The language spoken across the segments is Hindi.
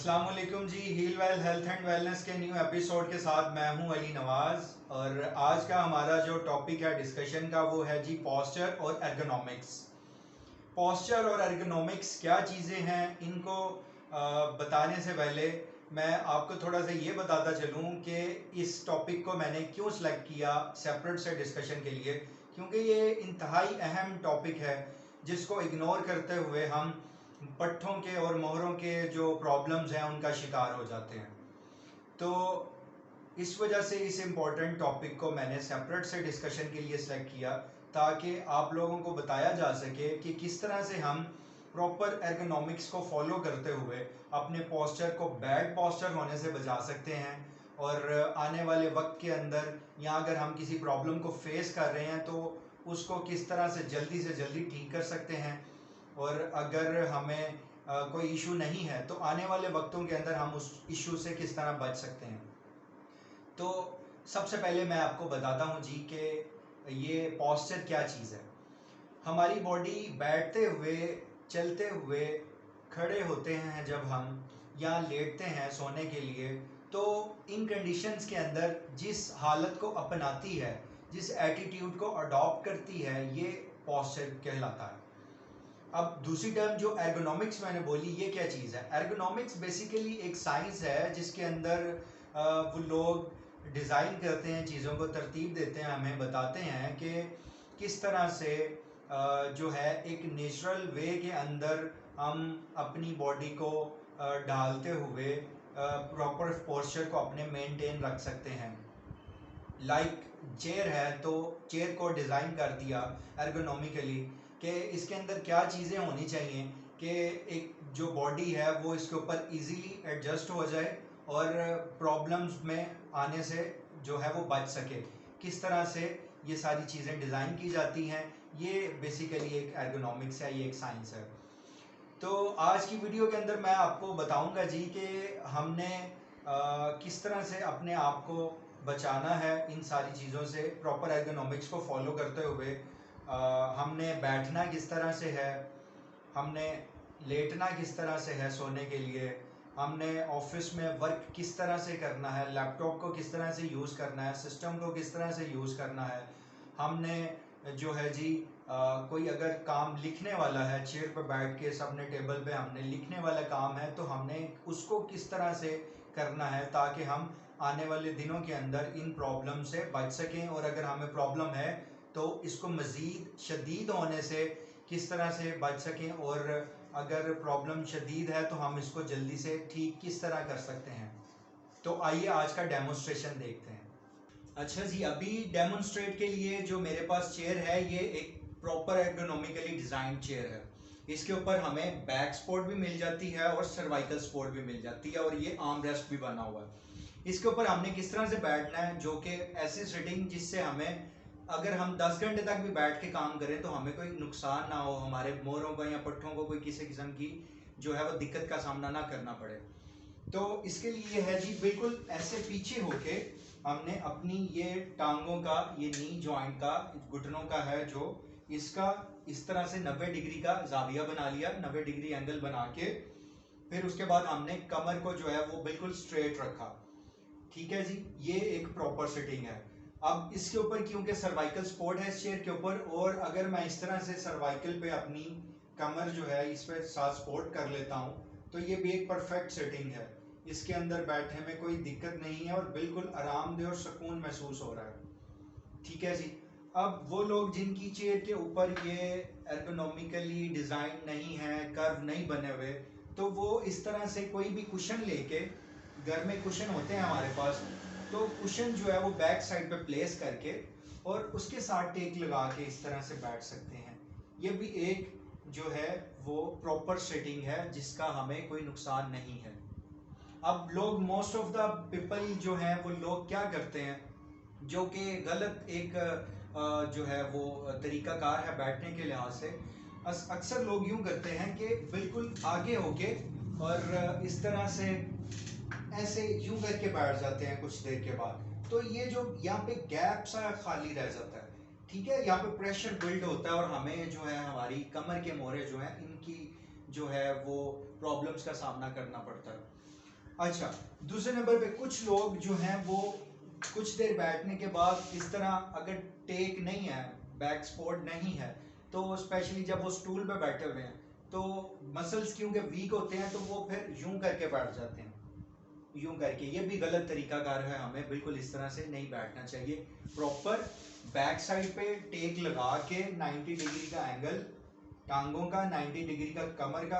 अस्सलाम वालेकुम जी। Heal well health and wellness के न्यू एपिसोड के साथ मैं हूं अली नवाज। और आज का हमारा जो टॉपिक है डिस्कशन का वो है जी पोस्चर और एर्गोनॉमिक्स। पोस्चर और एर्गोनॉमिक्स क्या चीज़ें हैं, इनको बताने से पहले मैं आपको थोड़ा सा ये बताता चलूँ कि इस टॉपिक को मैंने क्यों सेलेक्ट किया सेपरेट से डिस्कशन के लिए, क्योंकि ये इंतहाई अहम टॉपिक है जिसको इग्नोर करते हुए हम पट्ठों के और मोहरों के जो प्रॉब्लम्स हैं उनका शिकार हो जाते हैं। तो इस वजह से इस इम्पोर्टेंट टॉपिक को मैंने सेपरेट से डिस्कशन के लिए सेलेक्ट किया, ताकि आप लोगों को बताया जा सके कि किस तरह से हम प्रॉपर एर्गोनॉमिक्स को फॉलो करते हुए अपने पोस्चर को बैड पोस्चर होने से बचा सकते हैं। और आने वाले वक्त के अंदर या अगर हम किसी प्रॉब्लम को फेस कर रहे हैं तो उसको किस तरह से जल्दी ठीक कर सकते हैं। और अगर हमें कोई इशू नहीं है तो आने वाले वक्तों के अंदर हम उस इशू से किस तरह बच सकते हैं। तो सबसे पहले मैं आपको बताता हूँ जी कि ये पोस्चर क्या चीज़ है। हमारी बॉडी बैठते हुए, चलते हुए, खड़े होते हैं जब हम, या लेटते हैं सोने के लिए, तो इन कंडीशंस के अंदर जिस हालत को अपनाती है, जिस एटीट्यूड को अडॉप्ट करती है, ये पोस्चर कहलाता है। अब दूसरी टर्म जो एर्गोनॉमिक्स मैंने बोली, ये क्या चीज़ है। एर्गोनॉमिक्स बेसिकली एक साइंस है जिसके अंदर वो लोग डिज़ाइन करते हैं, चीज़ों को तरतीब देते हैं, हमें बताते हैं कि किस तरह से जो है एक नेचुरल वे के अंदर हम अपनी बॉडी को ढालते हुए प्रॉपर पोस्चर को अपने मेंटेन रख सकते हैं। लाइक चेयर है तो चेयर को डिज़ाइन कर दिया एर्गोनॉमिकली कि इसके अंदर क्या चीज़ें होनी चाहिए कि एक जो बॉडी है वो इसके ऊपर इजीली एडजस्ट हो जाए और प्रॉब्लम्स में आने से जो है वो बच सके। किस तरह से ये सारी चीज़ें डिज़ाइन की जाती हैं, ये बेसिकली एक एर्गोनॉमिक्स है, ये एक साइंस है। तो आज की वीडियो के अंदर मैं आपको बताऊंगा जी कि हमने किस तरह से अपने आप को बचाना है इन सारी चीज़ों से प्रॉपर एर्गोनॉमिक्स को फॉलो करते हुए। हमने बैठना किस तरह से है, हमने लेटना किस तरह से है सोने के लिए, हमने ऑफिस में वर्क किस तरह से करना है, लैपटॉप को किस तरह से यूज़ करना है, सिस्टम को किस तरह से यूज़ करना है। हमने जो है जी कोई अगर काम लिखने वाला है, चेयर पर बैठ के सबने टेबल पे हमने लिखने वाला काम है, तो हमने उसको किस तरह से करना है ताकि हम आने वाले दिनों के अंदर इन प्रॉब्लम से बच सकें। और अगर हमें प्रॉब्लम है तो इसको मज़ीद शदीद होने से किस तरह से बच सकें, और अगर प्रॉब्लम शदीद है तो हम इसको जल्दी से ठीक किस तरह कर सकते हैं। तो आइए आज का डेमोन्स्ट्रेशन देखते हैं। अच्छा जी, अभी डेमोन्स्ट्रेट के लिए जो मेरे पास चेयर है ये एक प्रॉपर एर्गोनॉमिकली डिज़ाइन चेयर है। इसके ऊपर हमें बैक सपोर्ट भी मिल जाती है और सर्वाइकल सपोर्ट भी मिल जाती है, और ये आर्म रेस्ट भी बना हुआ है। इसके ऊपर हमने किस तरह से बैठना है, जो कि ऐसी सिटिंग जिससे हमें अगर हम 10 घंटे तक भी बैठ के काम करें तो हमें कोई नुकसान ना हो, हमारे मोरों को या पट्ठों को कोई किसी किस्म की जो है वो दिक्कत का सामना ना करना पड़े। तो इसके लिए है जी बिल्कुल ऐसे पीछे होके हमने अपनी ये टांगों का, ये नी जॉइंट का, घुटनों का है जो, इसका इस तरह से 90 डिग्री का जाविया बना लिया, 90 डिग्री एंगल बना के फिर उसके बाद हमने कमर को जो है वो बिल्कुल स्ट्रेट रखा। ठीक है जी, ये एक प्रॉपर सिटिंग है। अब इसके ऊपर क्योंकि सर्वाइकल सपोर्ट है इस चेयर के ऊपर, और अगर मैं इस तरह से सर्वाइकल पे अपनी कमर जो है इस पर साथ सपोर्ट कर लेता हूँ तो ये भी एक परफेक्ट सेटिंग है। इसके अंदर बैठने में कोई दिक्कत नहीं है और बिल्कुल आरामदेह और सुकून महसूस हो रहा है। ठीक है जी। अब वो लोग जिनकी चेयर के ऊपर ये एर्गोनॉमिकली डिज़ाइन नहीं है, कर्व नहीं बने हुए, तो वो इस तरह से कोई भी कुशन लेके, घर में कुशन होते हैं हमारे पास, तो कुशन जो है वो बैक साइड पे प्लेस करके और उसके साथ टेक लगा के इस तरह से बैठ सकते हैं। ये भी एक जो है वो प्रॉपर सेटिंग है जिसका हमें कोई नुकसान नहीं है। अब लोग, मोस्ट ऑफ द पीपल जो हैं वो लोग क्या करते हैं, जो कि गलत एक जो है वो तरीकाकार है बैठने के लिहाज से। अक्सर लोग यूं करते हैं कि बिल्कुल आगे होके और इस तरह से ऐसे यूं करके बैठ जाते हैं कुछ देर के बाद, तो ये जो यहाँ पे गैप सा खाली रह जाता है। ठीक है, यहाँ पे प्रेशर बिल्ड होता है और हमें जो है हमारी कमर के मोरे जो है इनकी जो है वो प्रॉब्लम्स का सामना करना पड़ता है। अच्छा, दूसरे नंबर पे कुछ लोग जो हैं वो कुछ देर बैठने के बाद इस तरह अगर टेक नहीं है, बैक सपोर्ट नहीं है, तो स्पेशली जब वो स्टूल पे बैठे हुए हैं तो मसल्स क्योंकि वीक होते हैं तो वो फिर यूं करके बैठ जाते हैं, यूं करके। ये भी गलत तरीकाकार है, हमें बिल्कुल इस तरह से नहीं बैठना चाहिए। प्रॉपर बैक साइड पे टेक लगा के 90 डिग्री का एंगल, टांगों का 90 डिग्री का,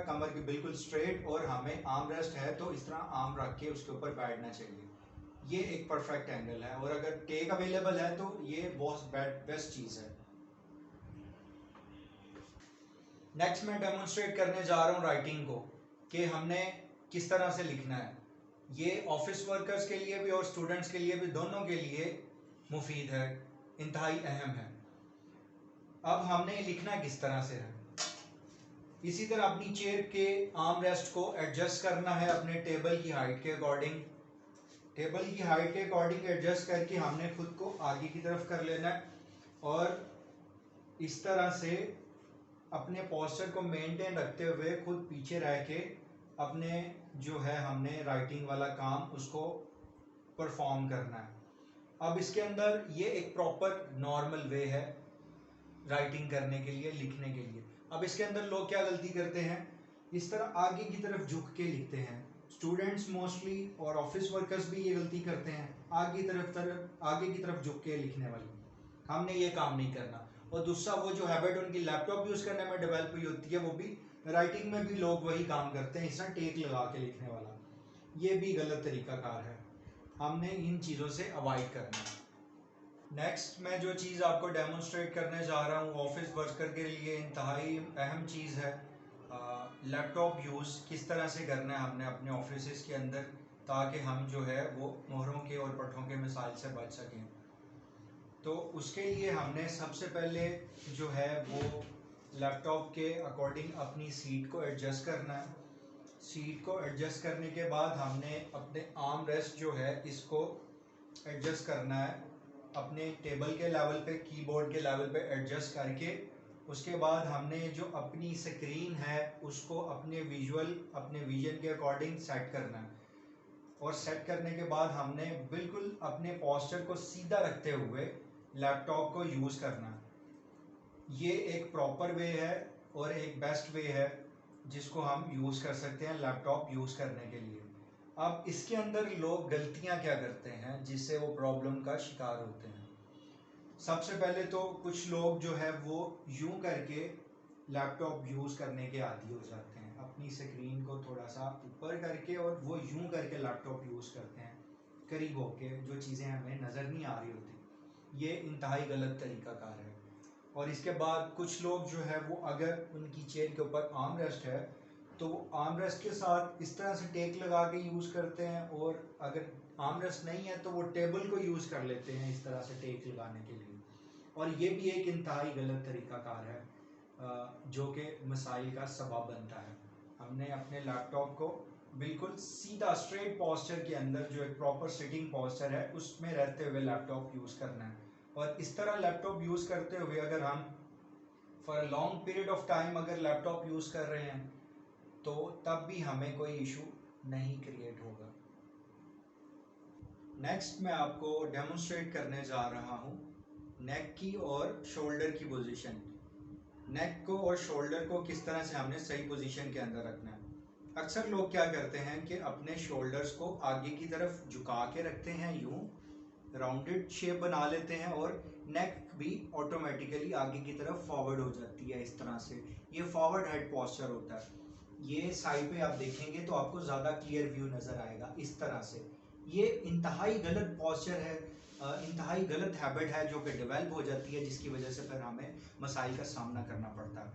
कमर के बिल्कुल स्ट्रेट, और हमें आर्म रेस्ट है तो इस तरह आर्म रख के उसके ऊपर बैठना चाहिए। ये एक परफेक्ट एंगल है, और अगर टेक अवेलेबल है तो ये बहुत बेस्ट चीज़ है। नेक्स्ट मैं डेमोन्स्ट्रेट करने जा रहा हूँ राइटिंग को, कि हमने किस तरह से लिखना है। ये ऑफिस वर्कर्स के लिए भी और स्टूडेंट्स के लिए भी, दोनों के लिए मुफीद है, इंतहाई अहम है। अब हमने लिखना किस तरह से है, इसी तरह अपनी चेयर के आर्म रेस्ट को एडजस्ट करना है अपने टेबल की हाइट के अकॉर्डिंग। टेबल की हाइट के अकॉर्डिंग एडजस्ट करके हमने खुद को आगे की तरफ कर लेना है, और इस तरह से अपने पोस्चर को मेंटेन रखते हुए खुद पीछे रह के अपने जो है हमने राइटिंग वाला काम उसको परफॉर्म करना है। अब इसके अंदर ये एक प्रॉपर नॉर्मल वे है राइटिंग करने के लिए, लिखने के लिए। अब इसके अंदर लोग क्या गलती करते हैं, इस तरह आगे की तरफ झुक के लिखते हैं। स्टूडेंट्स मोस्टली और ऑफिस वर्कर्स भी ये गलती करते हैं, आगे की तरफ झुक के लिखने वाली। हमने ये काम नहीं करना। और दूसरा, वो जो हैबिट उनकी लैपटॉप यूज़ करने में डेवलप हुई होती है, वो भी राइटिंग में भी लोग वही काम करते हैं, इस तरह टेक लगा के लिखने वाला। ये भी गलत तरीकाकार है, हमने इन चीज़ों से अवॉइड करना है। नेक्स्ट मैं जो चीज़ आपको डेमोन्स्ट्रेट करने जा रहा हूँ, ऑफिस वर्कर के लिए इंतहाई अहम चीज़ है। लैपटॉप यूज़ किस तरह से करना है हमने अपने ऑफिस के अंदर, ताकि हम जो है वो मोहरों के और पट्टों के मिसाइल से बच सकें। तो उसके लिए हमने सबसे पहले जो है वो लैपटॉप के अकॉर्डिंग अपनी सीट को एडजस्ट करना है। सीट को एडजस्ट करने के बाद हमने अपने आर्म रेस्ट जो है इसको एडजस्ट करना है अपने टेबल के लेवल पे, कीबोर्ड के लेवल पे एडजस्ट करके। उसके बाद हमने जो अपनी स्क्रीन है उसको अपने विजन के अकॉर्डिंग सेट करना है, और सेट करने के बाद हमने बिल्कुल अपने पोस्चर को सीधा रखते हुए लैपटॉप को यूज़ करना है। ये एक प्रॉपर वे है और एक बेस्ट वे है जिसको हम यूज़ कर सकते हैं लैपटॉप यूज़ करने के लिए। अब इसके अंदर लोग गलतियां क्या करते हैं जिससे वो प्रॉब्लम का शिकार होते हैं। सबसे पहले तो कुछ लोग जो है वो यूं करके लैपटॉप यूज़ करने के आदी हो जाते हैं, अपनी स्क्रीन को थोड़ा सा ऊपर करके और वो यूं करके लैपटॉप यूज़ करते हैं करीब होके, जो चीज़ें हमें नज़र नहीं आ रही होती। ये इंतहाई गलत तरीकाकार है। और इसके बाद कुछ लोग जो है वो, अगर उनकी चेयर के ऊपर आर्म रेस्ट है तो आर्म रेस्ट के साथ इस तरह से टेक लगा के यूज़ करते हैं, और अगर आर्म रेस्ट नहीं है तो वो टेबल को यूज़ कर लेते हैं इस तरह से टेक लगाने के लिए। और ये भी एक इंतहाई गलत तरीकाकार है जो कि मसाइल का सबब बनता है। हमने अपने लैपटॉप को बिल्कुल सीधा स्ट्रेट पोस्चर के अंदर, जो एक प्रॉपर सिटिंग पोस्चर है उसमें रहते हुए लैपटॉप यूज़ करना है। और इस तरह लैपटॉप यूज़ करते हुए अगर हम for a long period of time अगर लैपटॉप यूज़ कर रहे हैं तो तब भी हमें कोई इशू नहीं क्रिएट होगा। नेक्स्ट मैं आपको डेमोन्स्ट्रेट करने जा रहा हूँ नेक की और शोल्डर की पोजीशन। नेक को और शोल्डर को किस तरह से हमने सही पोजीशन के अंदर रखना है। अक्सर लोग क्या करते हैं कि अपने शोल्डर्स को आगे की तरफ झुका के रखते हैं, यूं राउंडेड शेप बना लेते हैं, और नेक भी ऑटोमेटिकली आगे की तरफ फॉरवर्ड हो जाती है इस तरह से। ये फॉरवर्ड हेड पोस्चर होता है। ये साइड पे आप देखेंगे तो आपको ज़्यादा क्लियर व्यू नज़र आएगा इस तरह से। ये इंतहाई गलत पोस्चर है, इंतहाई गलत हैबिट है जो कि डेवलप हो जाती है, जिसकी वजह से फिर हमें मसाइल का सामना करना पड़ता है।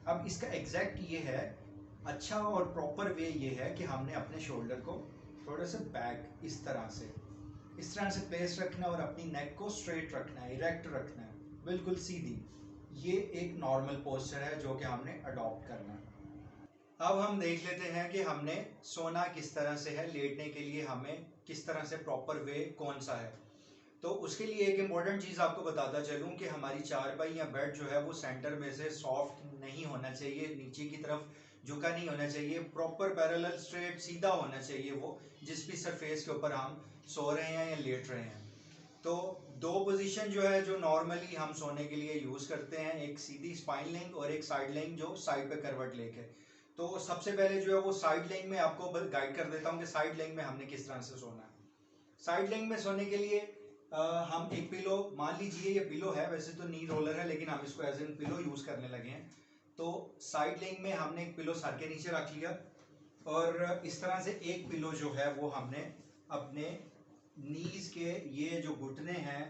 अब इसका एग्जैक्ट ये है, अच्छा और प्रॉपर वे ये है कि हमने अपने शोल्डर को थोड़ा सा बैक इस तरह से प्लेस रखना है, और अपनी नेक को स्ट्रेट रखना है, इरेक्ट रखना है, बिल्कुल सीधी। ये एक नॉर्मल पोस्चर है जो कि हमने अडॉप्ट करना है। अब हम देख लेते हैं कि हमने सोना किस तरह से है, लेटने के लिए हमें किस तरह से प्रॉपर वे कौन सा है। तो उसके लिए एक इम्पॉर्टेंट चीज़ आपको बताता चलूँ कि हमारी चारपाई या बेड जो है वो सेंटर में से सॉफ्ट नहीं होना चाहिए, नीचे की तरफ झुका नहीं होना चाहिए, प्रॉपर पैरेलल स्ट्रेट सीधा होना चाहिए वो जिस भी सरफेस के ऊपर हम सो रहे हैं या लेट रहे हैं। तो दो पोजीशन जो है जो नॉर्मली हम सोने के लिए यूज़ करते हैं, एक सीधी स्पाइन लेंग और एक साइड लेंग जो साइड पे करवट लेके। तो सबसे पहले जो है वो साइड लेंग में आपको गाइड कर देता हूँ कि साइड लेंग में हमने किस तरह से सोना है। साइड लेंग में सोने के लिए हम एक पिलो, मान लीजिए ये पिलो है, वैसे तो नी रोलर है लेकिन हम इसको एज एन पिलो यूज़ करने लगे हैं। तो साइड लेंग में हमने एक पिलो सर के नीचे रख लिया और इस तरह से एक पिलो जो है वो हमने अपने नीज के ये जो घुटने हैं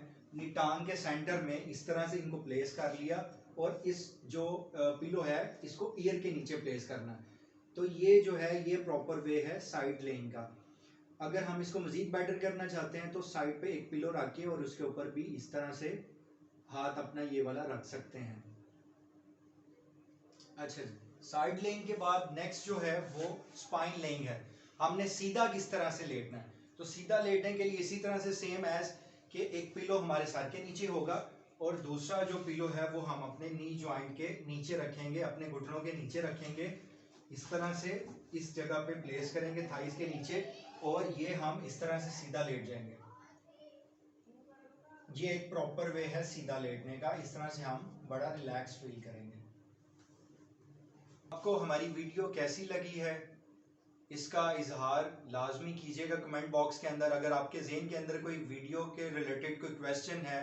टांग के सेंटर में इस तरह से इनको प्लेस कर लिया और इस जो पिलो है इसको ईयर के नीचे प्लेस करना है। तो ये जो है ये प्रॉपर वे है साइड लेइंग का। अगर हम इसको मजीद बेटर करना चाहते हैं तो साइड पे एक पिलो रख के और उसके ऊपर भी इस तरह से हाथ अपना ये वाला रख सकते हैं। अच्छा जी, साइड लेइंग के बाद नेक्स्ट जो है वो स्पाइन लेइंग है। हमने सीधा किस तरह से लेटना है, तो सीधा लेटने के लिए इसी तरह से सेम एज कि एक पिलो हमारे सर के नीचे होगा और दूसरा जो पिलो है वो हम अपने नी जॉइंट के नीचे रखेंगे, अपने घुटनों के नीचे रखेंगे, इस तरह से इस जगह पे प्लेस करेंगे थाइस के नीचे और ये हम इस तरह से सीधा लेट जाएंगे। ये एक प्रॉपर वे है सीधा लेटने का, इस तरह से हम बड़ा रिलैक्स फील करेंगे। आपको हमारी वीडियो कैसी लगी है इसका इजहार लाजमी कीजिएगा कमेंट बॉक्स के अंदर। अगर आपके जहन के अंदर कोई वीडियो के रिलेटेड कोई क्वेश्चन है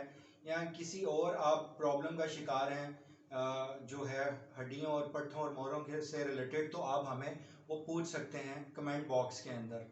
या किसी और आप प्रॉब्लम का शिकार हैं जो है हड्डियों और पट्ठों और मोरों के से रिलेटेड, तो आप हमें वो पूछ सकते हैं कमेंट बॉक्स के अंदर।